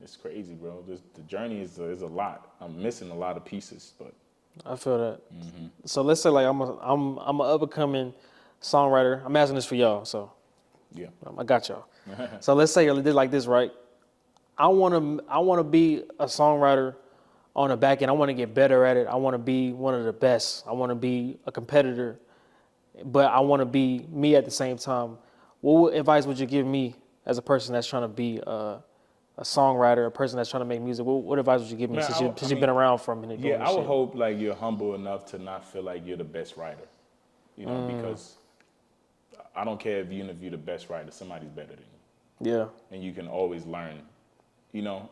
It's crazy, bro. The journey is a lot. I'm missing a lot of pieces, but I feel that. So let's say like I'm a up and coming songwriter. I'm asking this for y'all, so yeah. I got y'all. So let's say I did like this, right? I wanna be a songwriter on the back end. I want to get better at it. I want to be one of the best. I want to be a competitor, but I want to be me at the same time. What advice would you give me as a person that's trying to be a songwriter, a person that's trying to make music? What advice would you give me Man, since you've been around for a minute yeah, doing I this would shit? hope like you're humble enough to not feel like you're the best writer. Because I don't care if you're the best writer, somebody's better than you, Yeah. and you can always learn. You know,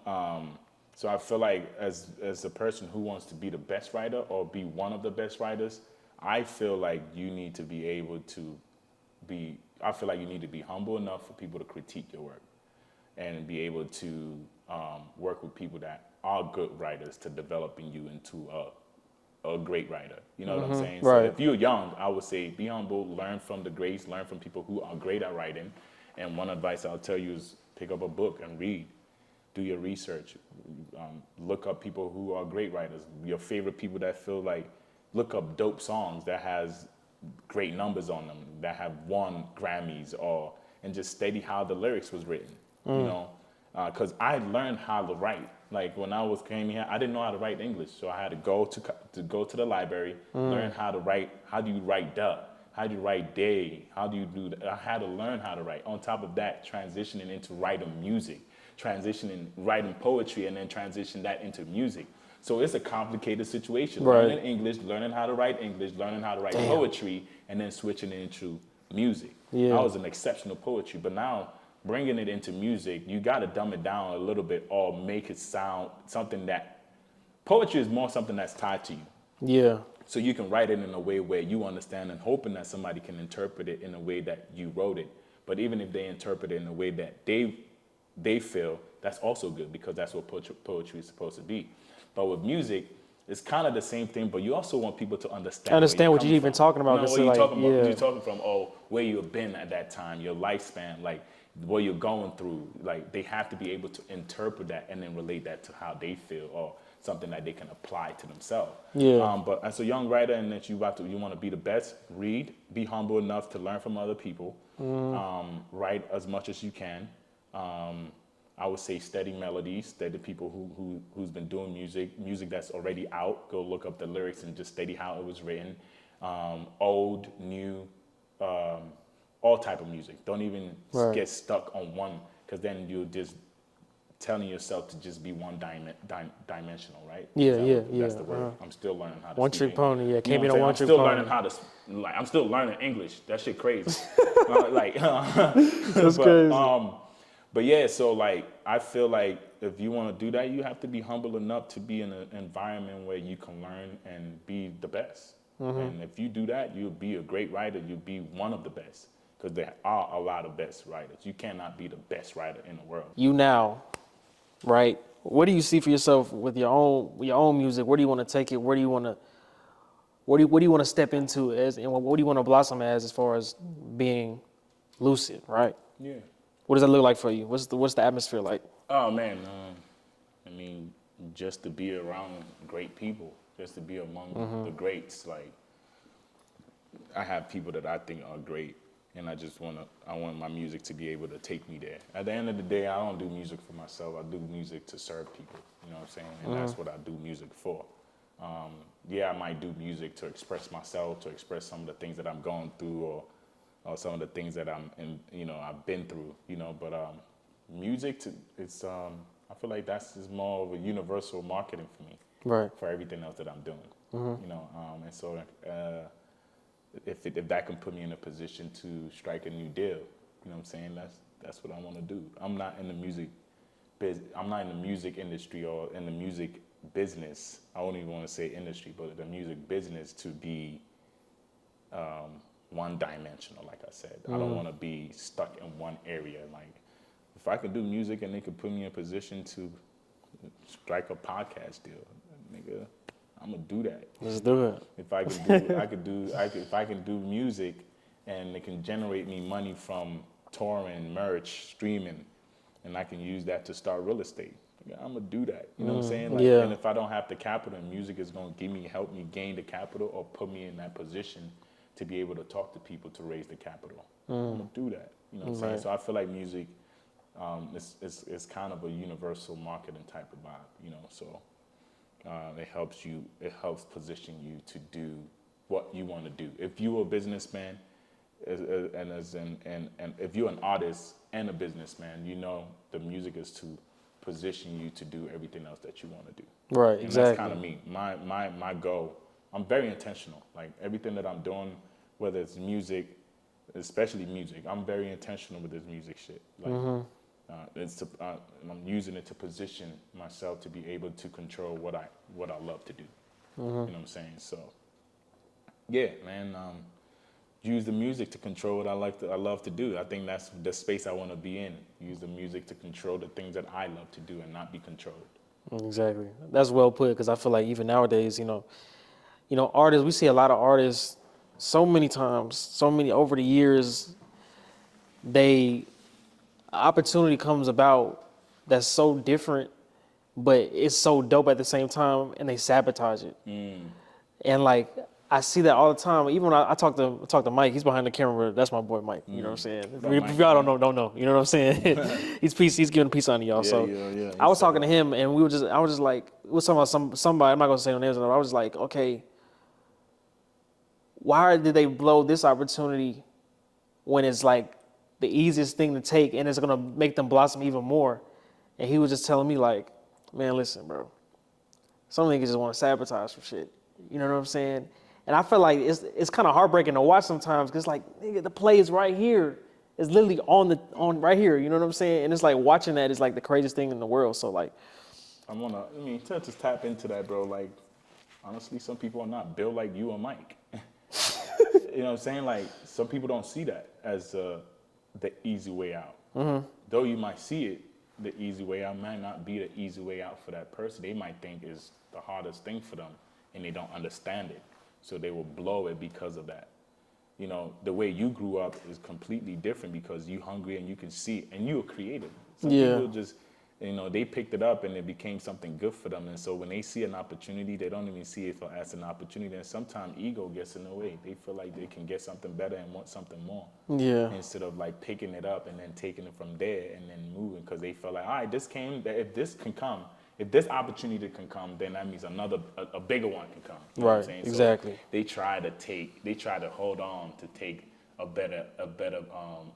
so I feel like as a person who wants to be the best writer or be one of the best writers, I feel like you need to be able to be. I feel like you need to be humble enough for people to critique your work, and be able to work with people that are good writers to developing you into a great writer. You know what I'm saying? So Right. if you're young, I would say be humble, learn from the greats, learn from people who are great at writing. And one advice I'll tell you is pick up a book and read. Do your research. Look up people who are great writers. Your favorite people that feel like, look up dope songs that has great numbers on them, that have won Grammys, and just study how the lyrics was written. You know, because I learned how to write. Like when I came here, I didn't know how to write English, so I had to go to the library, learn how to write. How do you write "the"? How do you write "day"? How do you do that? I had to learn how to write. On top of that, transitioning into writing music, transitioning writing poetry, and then transition that into music. So it's a complicated situation. Right. Learning English, learning how to write English, learning how to write Damn. poetry, and then switching it into music. I Yeah. was an exceptional poetry, but now bringing it into music, you got to dumb it down a little bit or make it sound something that poetry is more something that's tied to you. Yeah. So you can write it in a way where you understand and hoping that somebody can interpret it in a way that you wrote it. But even if they interpret it in a way that they feel, that's also good because that's what poetry is supposed to be. But with music, it's kind of the same thing, but you also want people to I understand where you're understand what you're coming even from. talking You about. know, Cause what you're like, talking about, yeah. you're talking from, where you've been at that time, your lifespan, like what you're going through. Like they have to be able to interpret that and then relate that to how they feel or something that they can apply to themselves. Yeah. But as a young writer and that you want to be the best, read, be humble enough to learn from other people, write as much as you can. I would say steady melodies, steady people who's been doing music that's already out. Go look up the lyrics and just study how it was written. Old, new, all type of music. Don't even Right. get stuck on one, because then you're just telling yourself to just be one dimensional, right? Yeah, That's yeah. the word. I'm still learning how to One speak trick pony. Yeah. You know Can't what be I'm no saying? one I'm trick still pony. learning how to I'm still learning English. That shit crazy. That's but crazy. but yeah, so like I feel like if you want to do that, you have to be humble enough to be in an environment where you can learn and be the best. And if you do that, you'll be a great writer. You'll be one of the best because there are a lot of best writers. You cannot be the best writer in the world. You now, right? What do you see for yourself with your own music? Where do you want to take it? Where do you want to what do you want to step into as, and what do you want to blossom as far as being lucid, right? Yeah. What does that look like for you? What's the atmosphere like? Oh man, I mean, just to be around great people, just to be among the greats. Like, I have people that I think are great, and I want my music to be able to take me there. At the end of the day, I don't do music for myself. I do music to serve people. You know what I'm saying? And that's what I do music for. Yeah, I might do music to express myself, to express some of the things that I'm going through, or some of the things that I've been through. But music, it's I feel like that's is more of a universal marketing for me, Right. for everything else that I'm doing. And so if that can put me in a position to strike a new deal, you know what I'm saying? That's what I want to do. I'm not in the music industry or in the music business. I don't even want to say industry, but the music business to be one dimensional, like I said. I don't want to be stuck in one area. Like, if I could do music and they could put me in a position to strike a podcast deal, nigga, I'm gonna do that. Let's do it. If I could do, if I can do music and it can generate me money from touring, merch, streaming, and I can use that to start real estate. I'm gonna do that. You know what I'm saying? Like, yeah. And if I don't have the capital, and music is gonna help me gain the capital or put me in that position to be able to talk to people to raise the capital. I'm gonna do that. You know what I'm saying? So I feel like music is kind of a universal marketing type of vibe. You know, so it helps position you to do what you want to do. If you're a businessman, and if you're an artist and a businessman, you know the music is to position you to do everything else that you want to do. Right, and exactly. That's kind of me. My goal. I'm very intentional. Like everything that I'm doing, whether it's music, especially music, I'm very intentional with this music shit. Like I'm using it to position myself to be able to control what I love to do. You know what I'm saying? So yeah, man. Use the music to control what I love to do. I think that's the space I want to be in. Use the music to control the things that I love to do and not be controlled. Exactly. That's well put, because I feel like even nowadays, artists, we see a lot of artists so many times, over the years, opportunity comes about that's so different, but it's so dope at the same time, and they sabotage it. And like, I see that all the time. Even when I talk to Mike, he's behind the camera. That's my boy Mike. You know what I'm saying? If y'all don't know. You know what I'm saying? He's giving peace on to y'all. Yeah. I was talking to him, and I was just like, we were talking about somebody. I'm not gonna say no names. I was like, okay, why did they blow this opportunity when it's like the easiest thing to take, and it's gonna make them blossom even more? And he was just telling me like, man, listen, bro. Some niggas just want to sabotage some shit. You know what I'm saying? And I feel like it's kind of heartbreaking to watch sometimes, because like, nigga, the play is right here. It's literally on right here. You know what I'm saying? And it's like, watching that is like the craziest thing in the world. So like, to just tap into that, bro. Like, honestly, some people are not built like you or Mike. You know what I'm saying? Like, some people don't see that as the easy way out. Though you might see it, the easy way out might not be the easy way out for that person. They might think it's the hardest thing for them, and they don't understand it. So they will blow it because of that. You know, the way you grew up is completely different, because you're hungry and you can see, and you were creative. Some people just, they picked it up and it became something good for them. And so when they see an opportunity, they don't even see it as an opportunity. And sometimes ego gets in the way. They feel like they can get something better and want something more. Yeah. Instead of like picking it up and then taking it from there and then moving, because they feel like, all right, if this opportunity can come, then that means a bigger one can come. You know what I'm saying? Exactly. So they try to hold on to take a better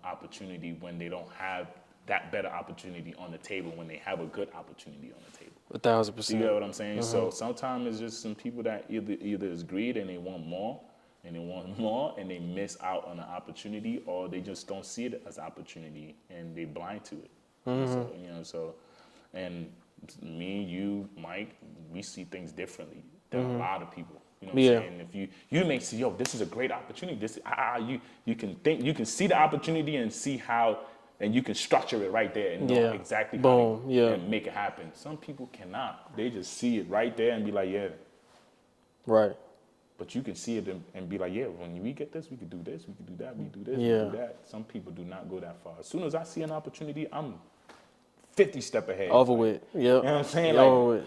opportunity when they don't have that better opportunity on the table, when they have a good opportunity on the table. 1,000%. You get what I'm saying? So sometimes it's just some people that either is greed and they want more, and they miss out on an opportunity, or they just don't see it as opportunity and they blind to it. And me, you, Mike, we see things differently than a lot of people. You know what I'm saying? If you may see, this is a great opportunity. You can see the opportunity and see how, and you can structure it right there and know exactly how and make it happen. Some people cannot. They just see it right there and be like, yeah. Right. But you can see it and be like, yeah, when we get this, we could do this, we could do that, we do this, we do that. Some people do not go that far. As soon as I see an opportunity, I'm 50 step ahead. Over with. Yep. You know what I'm saying? Over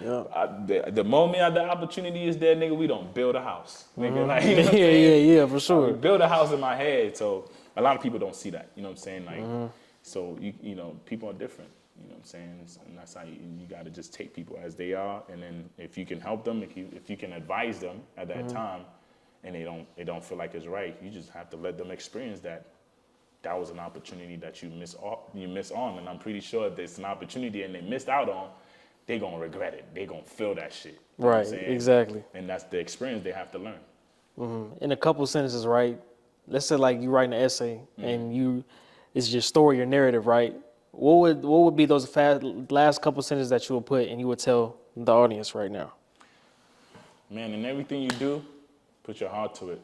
with. The moment the opportunity is there, nigga, we don't build a house. Nigga, like, you know yeah, for sure. We build a house in my head. So a lot of people don't see that. You know what I'm saying? Like, so people are different. You know what I'm saying? And that's how you got to just take people as they are. And then if you can help them, if you can advise them at that time, and they don't feel like it's right, you just have to let them experience that. That was an opportunity that you miss on, and I'm pretty sure if there's an opportunity and they missed out on, they're gonna regret it. They're gonna feel that shit. You know right, exactly. And that's the experience they have to learn. In a couple sentences, right? Let's say like you write an essay and it's your story, your narrative, right? What would be those last couple sentences that you would put and you would tell the audience right now? Man, in everything you do, put your heart to it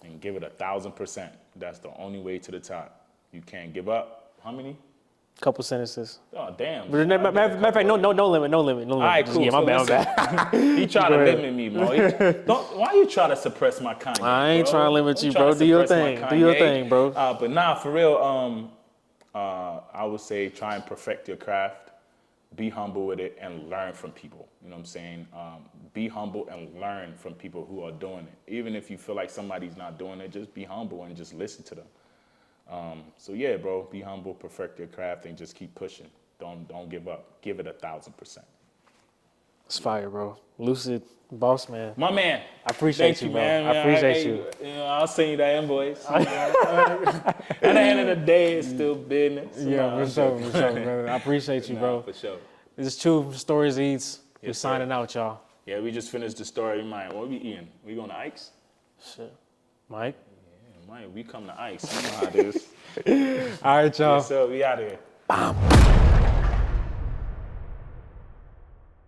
and give it 1,000%. That's the only way to the top. You can't give up. How many? Couple sentences. Oh, damn. Matter of fact, no limit. All right, cool. Yeah, my bad. He try to limit me, Mo. Why you try to suppress my Kanye, I ain't bro? trying to limit you, bro. Do your thing, bro. But nah, for real, I would say try and perfect your craft. be humble with it and learn from people. You know what I'm saying? Be humble and learn from people who are doing it. Even if you feel like somebody's not doing it, just be humble and just listen to them. So yeah, bro, be humble, perfect your craft, and just keep pushing. Don't give up. Give it 1,000%. It's fire, bro. Lucid, boss man. My man. I appreciate Thank you, you, bro. man. I appreciate you. You know, I'll send you that invoice. At the end of the day, it's still business. Yeah, for sure, brother. I appreciate you, bro. For sure. This is True Stories Eats. We're Yes, signing sir. out, y'all. Yeah, we just finished the story. Mike, what we eating? We going to Ike's? Shit. Mike? Yeah, Mike, we come to Ike's. You know how it is. All right, y'all. So we out of here. Bam.